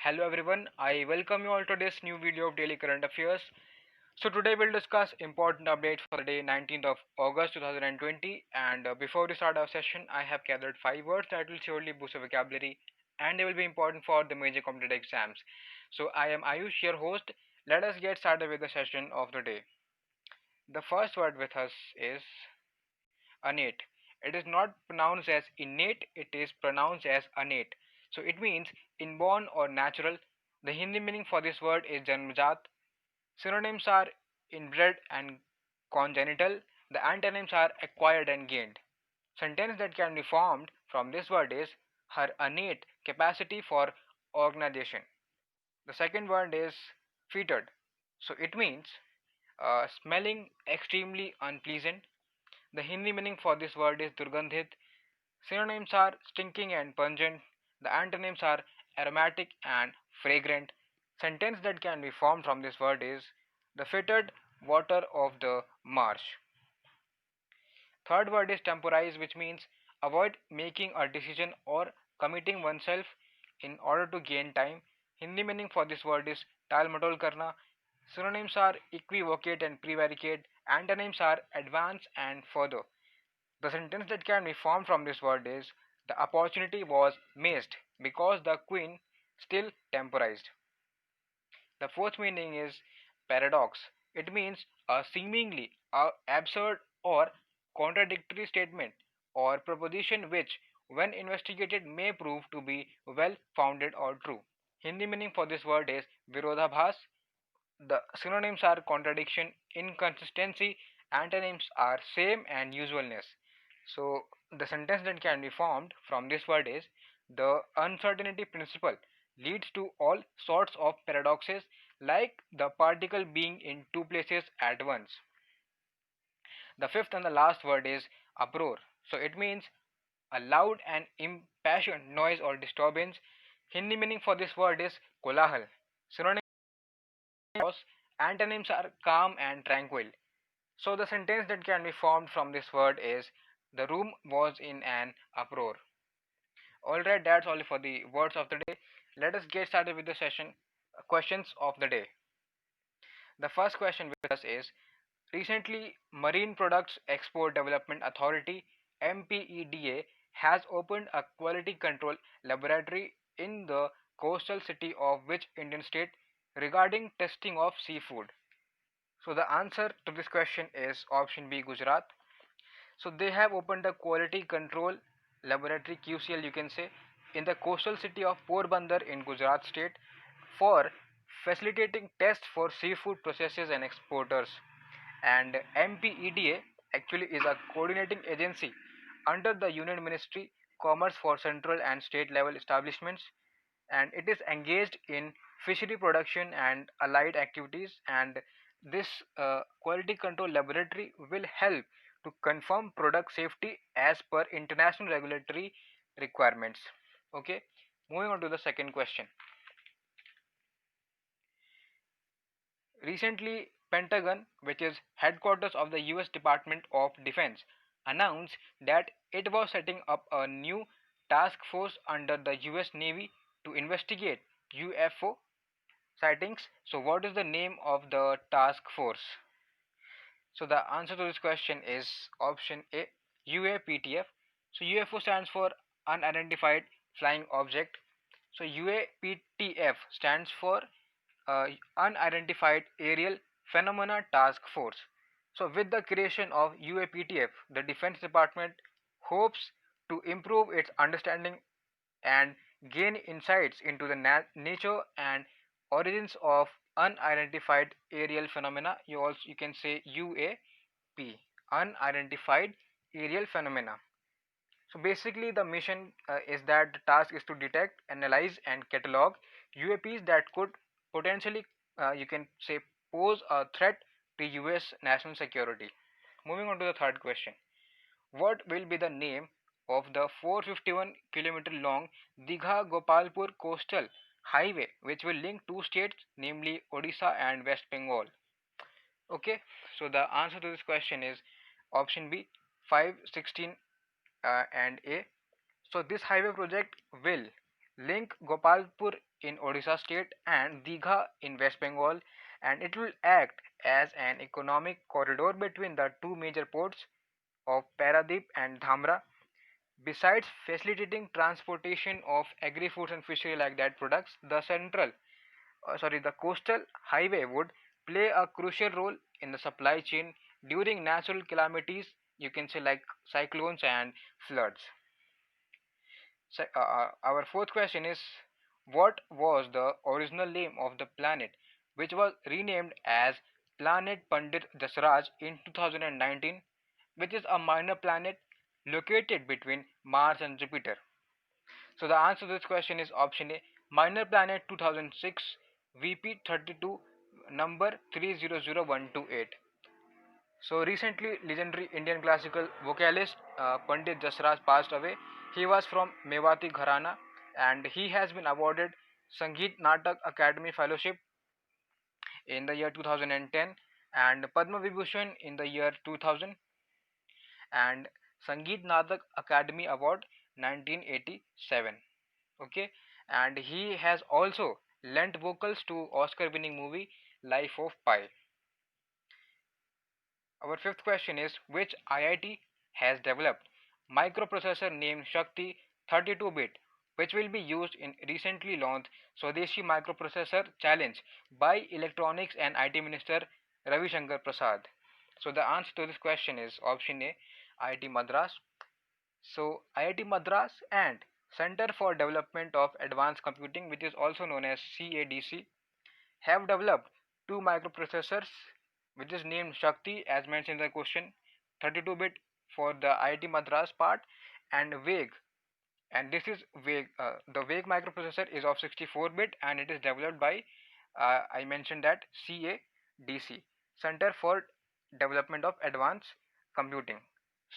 Hello everyone, I welcome you all to this new video of Daily Current Affairs. So today we'll discuss important updates for the day 19th of August 2020 and before we start our session I have gathered 5 words that will surely boost your vocabulary and they will be important for the major competitive exams. So I am Ayush, your host. Let us get started with the session of the day. The first word with us is innate. It is not pronounced as innate, it is pronounced as innate. So it means inborn or natural. The Hindi meaning for this word is janmjat. Synonyms are inbred and congenital. The antonyms are acquired and gained. Sentence that can be formed from this word is her innate capacity for organization. The second word is fetid. So it means smelling extremely unpleasant. The Hindi meaning for this word is durgandhit. Synonyms are stinking and pungent. The antonyms are aromatic and fragrant. Sentence that can be formed from this word is the fetid water of the marsh. Third word is temporize, which means avoid making a decision or committing oneself in order to gain time. Hindi meaning for this word is टाल मटोल करना. Synonyms are equivocate and prevaricate. Antonyms are advance and further. The sentence that can be formed from this word is the opportunity was missed because the queen still temporized. The fourth meaning is paradox. It means a seemingly absurd or contradictory statement or proposition which, when investigated, may prove to be well founded or true. Hindi meaning for this word is virodhabhas. The synonyms are contradiction, inconsistency, antonyms are same and usualness. So the sentence that can be formed from this word is the uncertainty principle leads to all sorts of paradoxes like the particle being in two places at once. The fifth and the last word is uproar. So it means a loud and impassioned noise or disturbance. Hindi meaning for this word is kolahal. Synonyms chaos, antonyms are calm and tranquil. So the sentence that can be formed from this word is the room was in an uproar. Alright, that's all for the words of the day. Let us get started with the session questions of the day. The first question with us is recently Marine Products Export Development Authority MPEDA has opened a quality control laboratory in the coastal city of which Indian state regarding testing of seafood? So the answer to this question is option B, Gujarat. So they have opened a quality control laboratory, QCL you can say, in the coastal city of Porbandar in Gujarat state for facilitating tests for seafood processors and exporters. And MPEDA actually is a coordinating agency under the Union Ministry Commerce for central and state level establishments, and it is engaged in fishery production and allied activities, and this quality control laboratory will help to confirm product safety as per international regulatory requirements. Okay, moving on to the second question. Recently, Pentagon, which is headquarters of the US Department of Defense, announced that it was setting up a new task force under the US Navy to investigate UFO sightings. So what is the name of the task force? So the answer to this question is option A, UAPTF. So UFO stands for unidentified flying object. So UAPTF stands for unidentified aerial phenomena task force. So with the creation of UAPTF, the Defense Department hopes to improve its understanding and gain insights into the nature and origins of unidentified aerial phenomena. You can say UAP, unidentified aerial phenomena. So basically the mission is that the task is to detect, analyze and catalog UAPs that could potentially you can say pose a threat to US national security. Moving on to the third question. What will be the name of the 451-kilometer long Digha Gopalpur coastal highway which will link two states, namely Odisha and West Bengal? Okay, so the answer to this question is option B, 516 and A. So this highway project will link Gopalpur in Odisha state and Digha in West Bengal, and it will act as an economic corridor between the two major ports of Paradip and Dhamra. Besides facilitating transportation of agri-foods and fishery like that products, the coastal highway would play a crucial role in the supply chain during natural calamities, you can say like cyclones and floods. Our fourth question is, what was the original name of the planet which was renamed as Planet Pandit Jasraj in 2019, which is a minor planet located between Mars and Jupiter? So the answer to this question is option A, minor planet 2006 VP32 number 300128. So recently, legendary Indian classical vocalist Pandit Jasraj passed away. He was from Mewati Gharana and he has been awarded Sangeet Natak Academy Fellowship in the year 2010 and Padma Vibhushan in the year 2000 and Sangeet Natak Academy Award 1987. Okay, and he has also lent vocals to Oscar winning movie Life of Pi. Our fifth question is, which IIT has developed microprocessor named Shakti 32-bit which will be used in recently launched Swadeshi Microprocessor Challenge by Electronics and IT Minister Ravi Shankar Prasad? So the answer to this question is option A, IIT Madras. So IIT Madras and Center for Development of Advanced Computing, which is also known as CADC, have developed two microprocessors which is named Shakti as mentioned in the question, 32-bit for the IIT Madras part, and Veg, and this is Veg. The Veg microprocessor is of 64-bit and it is developed by I mentioned that CADC, Center for Development of Advanced Computing.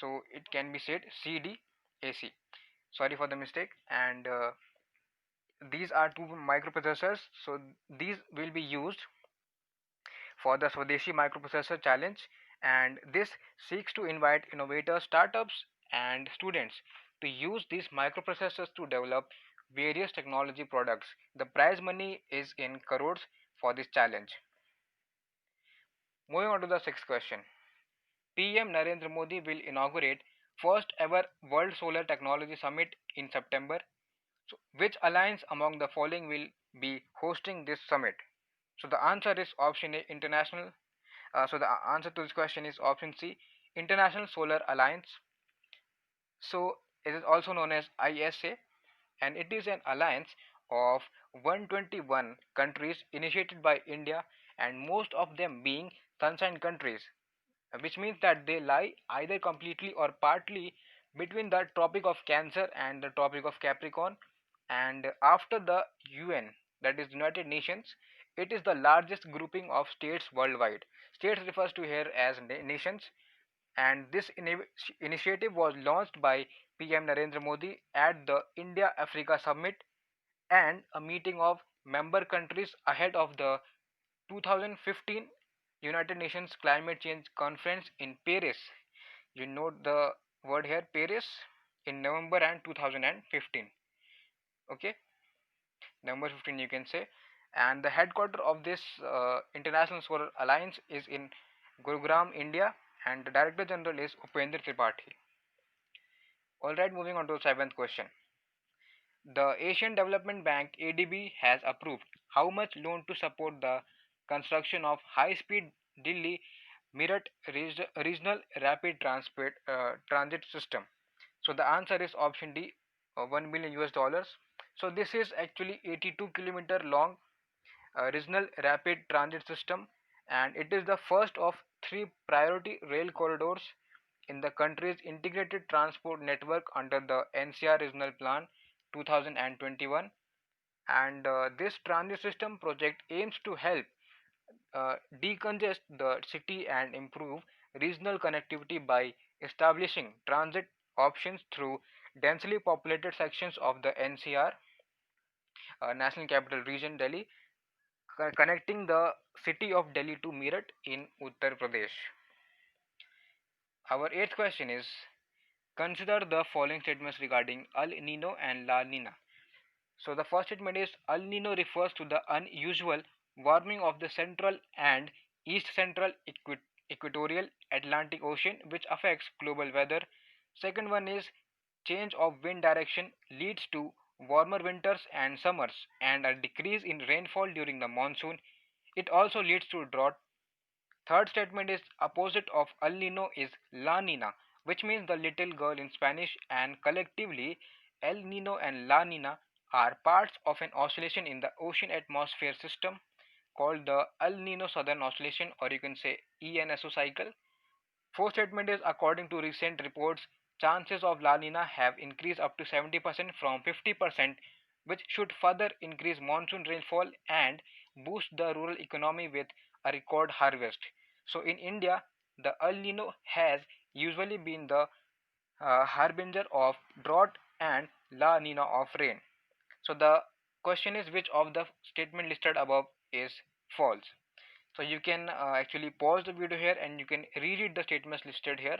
So it can be said CDAC. Sorry for the mistake. And these are two microprocessors. So these will be used for the Swadeshi Microprocessor Challenge, and this seeks to invite innovators, startups, and students to use these microprocessors to develop various technology products. The prize money is in crores for this challenge. Moving on to the sixth question. PM Narendra Modi will inaugurate first ever World Solar Technology Summit in September. So, which alliance among the following will be hosting this summit? So the answer is option A, international. So the answer to this question is option C, International Solar Alliance. So it is also known as ISA, and it is an alliance of 121 countries initiated by India, and most of them being sunshine countries, which means that they lie either completely or partly between the Tropic of Cancer and the Tropic of Capricorn. And after the UN, that is United Nations, it is the largest grouping of states worldwide. States refers to here as nations, and this initiative was launched by PM Narendra Modi at the India Africa Summit and a meeting of member countries ahead of the 2015 United Nations Climate Change Conference in Paris. You note the word here, Paris, in November and 2015. Okay, November 15 you can say. And the headquarter of this International Solar Alliance is in Gurugram, India, and the Director General is Upendra Tripathi. Alright, moving on to the seventh question. The Asian Development Bank ADB has approved how much loan to support the construction of high-speed Delhi Meerut regional rapid transit system. So the answer is option D, 1 million US dollars. So this is actually 82-kilometer long regional rapid transit system, and it is the first of three priority rail corridors in the country's integrated transport network under the NCR Regional Plan 2021. And this transit system project aims to help decongest the city and improve regional connectivity by establishing transit options through densely populated sections of the NCR, National Capital Region Delhi, connecting the city of Delhi to Meerut in Uttar Pradesh. Our eighth question is, consider the following statements regarding El Nino and La Nina. So the first statement is El Nino refers to the unusual warming of the central and east central equatorial Atlantic Ocean which affects global weather. Second one is change of wind direction leads to warmer winters and summers and a decrease in rainfall during the monsoon. It also leads to drought. Third statement is opposite of El Nino is La Nina, which means the little girl in Spanish, and collectively El Nino and La Nina are parts of an oscillation in the ocean atmosphere system called the El Nino Southern Oscillation, or you can say ENSO cycle. Fourth statement is according to recent reports, chances of La Nina have increased up to 70% from 50%, which should further increase monsoon rainfall and boost the rural economy with a record harvest. So in India, the El Nino has usually been the harbinger of drought and La Nina of rain. So the question is which of the statement listed above is false. So you can actually pause the video here and you can reread the statements listed here.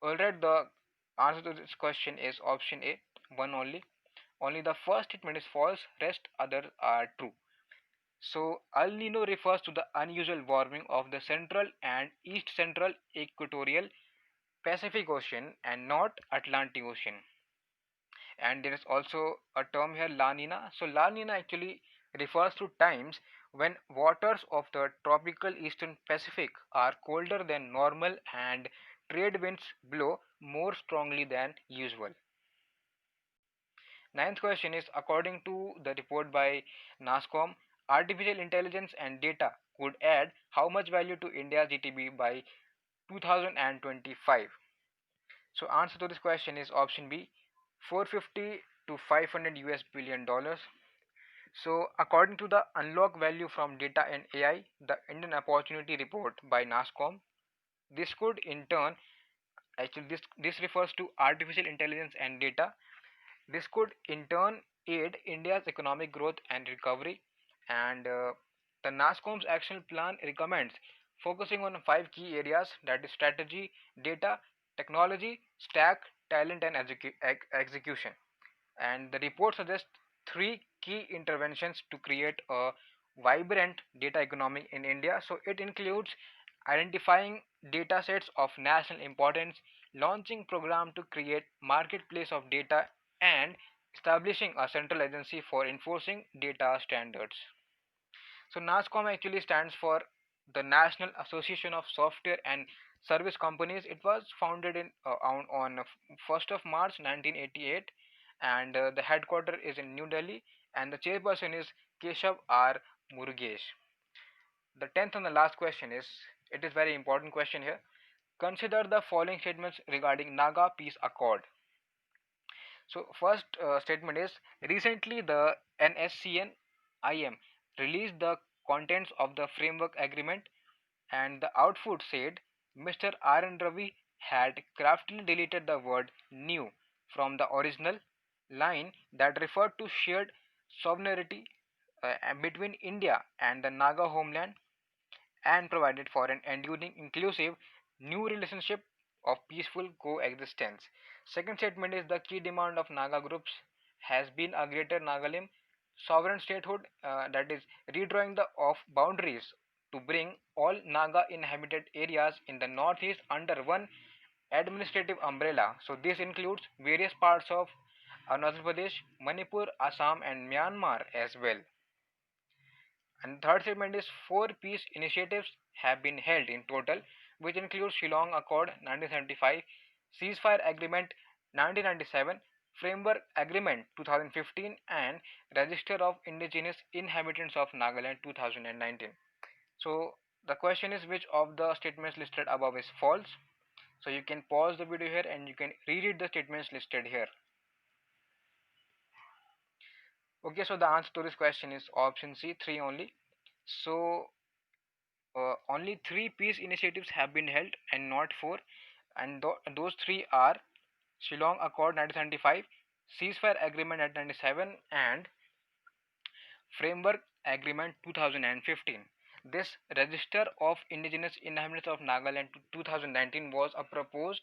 Alright, the answer to this question is option A, one only. Only the first statement is false, rest others are true. So El Nino refers to the unusual warming of the central and east central equatorial Pacific Ocean and North Atlantic Ocean. And there is also a term here La Nina. So La Nina actually refers to times when waters of the tropical eastern Pacific are colder than normal and trade winds blow more strongly than usual. Ninth question is according to the report by NASCOM, artificial intelligence and data could add how much value to India's GDP by 2025? So answer to this question is option B, 450 to 500 US billion dollars. So according to the unlock value from data and AI, the Indian Opportunity Report by NASCOM, this could in turn actually this refers to artificial intelligence and data. This could in turn aid India's economic growth and recovery. And the NASCOM's action plan recommends focusing on five key areas, that is strategy, data, technology, stack, talent, and execution. And the report suggests three key interventions to create a vibrant data economy in India. So it includes identifying data sets of national importance, launching program to create marketplace of data, and establishing a central agency for enforcing data standards. So NASCOM actually stands for the National Association of Software and Service Companies. It was founded on 1st of March 1988, and the headquarters is in New Delhi, and the chairperson is Keshav R. Murugesh. The 10th and the last question is, it is very important question here. Consider the following statements regarding Naga Peace Accord. So first statement is, recently the NSCN IM released the contents of the framework agreement, and the output said Mr. R.N. Ravi had craftily deleted the word new from the original line that referred to shared sovereignty between India and the Naga homeland, and provided for an enduring, inclusive, new relationship of peaceful coexistence. Second statement is, the key demand of Naga groups has been a greater Nagalim sovereign statehood, that is redrawing the of boundaries to bring all Naga inhabited areas in the northeast under one administrative umbrella. So this includes various parts of Arunachal Pradesh, Manipur, Assam, and Myanmar as well. And the third statement is, four peace initiatives have been held in total, which includes Shillong Accord 1975, Ceasefire Agreement 1997, Framework Agreement 2015, and Register of Indigenous Inhabitants of Nagaland 2019. So the question is which of the statements listed above is false. So you can pause the video here and you can reread the statements listed here. Okay, so the answer to this question is option C, 3 only. So only three peace initiatives have been held and not four, and those three are Shillong Accord 1975, Ceasefire Agreement 1997, and Framework Agreement 2015. This Register of Indigenous Inhabitants of Nagaland 2019 was a proposed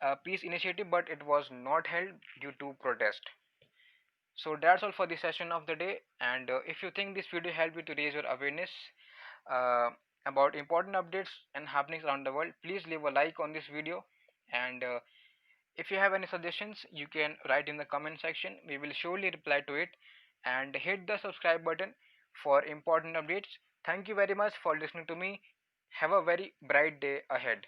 a peace initiative, but it was not held due to protest. So that's all for the session of the day. And if you think this video helped you to raise your awareness uh, about important updates and happenings around the world, please leave a like on this video. And if you have any suggestions, you can write in the comment section. We will surely reply to it. And hit the subscribe button for important updates. Thank you very much for listening to me. Have a very bright day ahead.